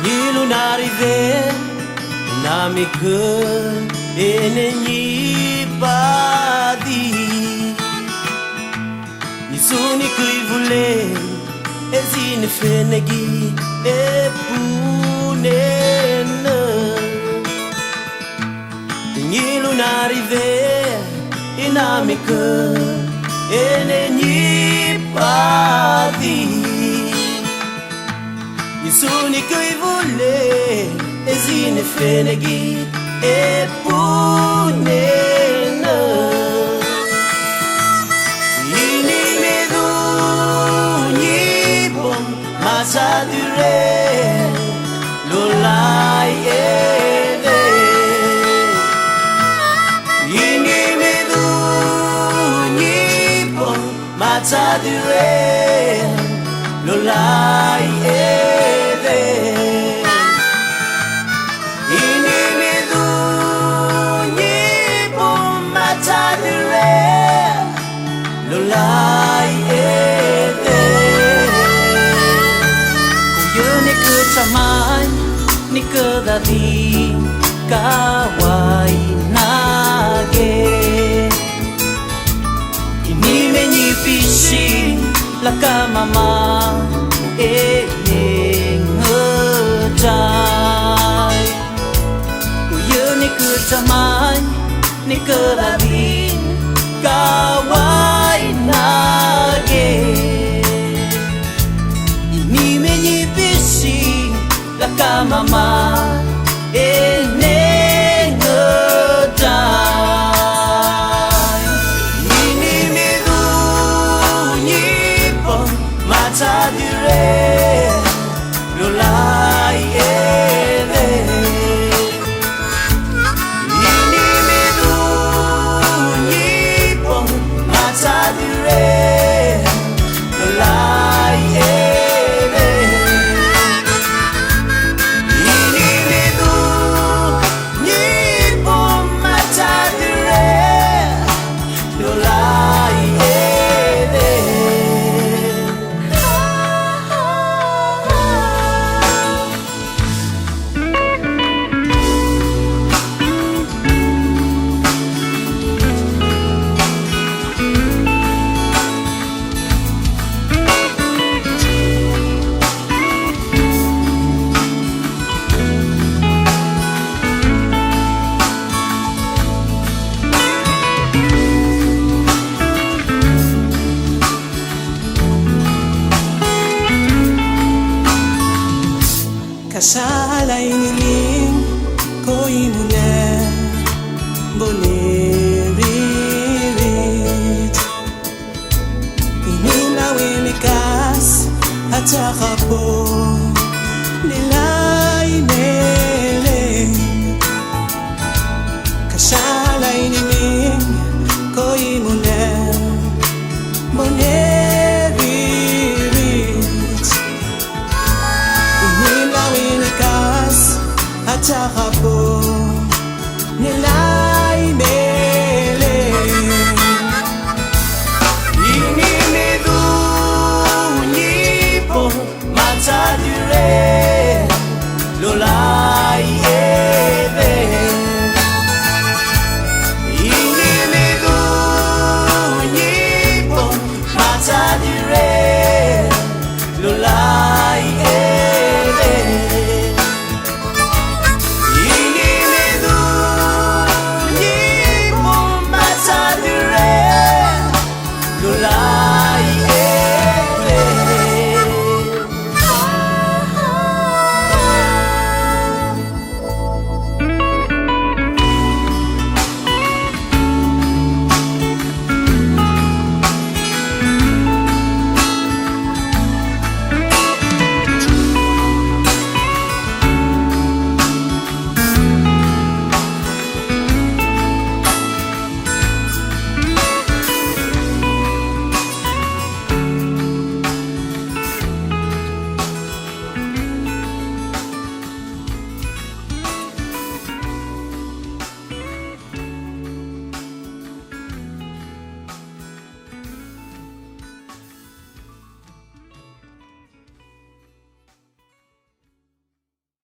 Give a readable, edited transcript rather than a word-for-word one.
Nilu n'arriver nami que enenyi badi ni suni kui vule ezine fenegi epunena Nilu n'arriver nami que enenyi badi Isuni kui vule ezine fenegi epunena Ini medu nyibom masadure lolai ede Ini medu nyibom masadure lolai ede Ini medu nyibom matadire lolai ede Kuyuni kutamai ni kedadi kawai nage Ini menyipishi laka mama ngejai Kuya ni ketamai ni kedadin kawai nage Ini menyipisi laka mama ngejai Ini medu nyipong matadire lolai ede Ini medu nyipong matadire lolai ede Ini medu nyipong matadire lolai ede Kasalay niling ko imuna boneririt Ininawilikas at saka po nilay nele Kasalay niling ko imuna boneririt at saka po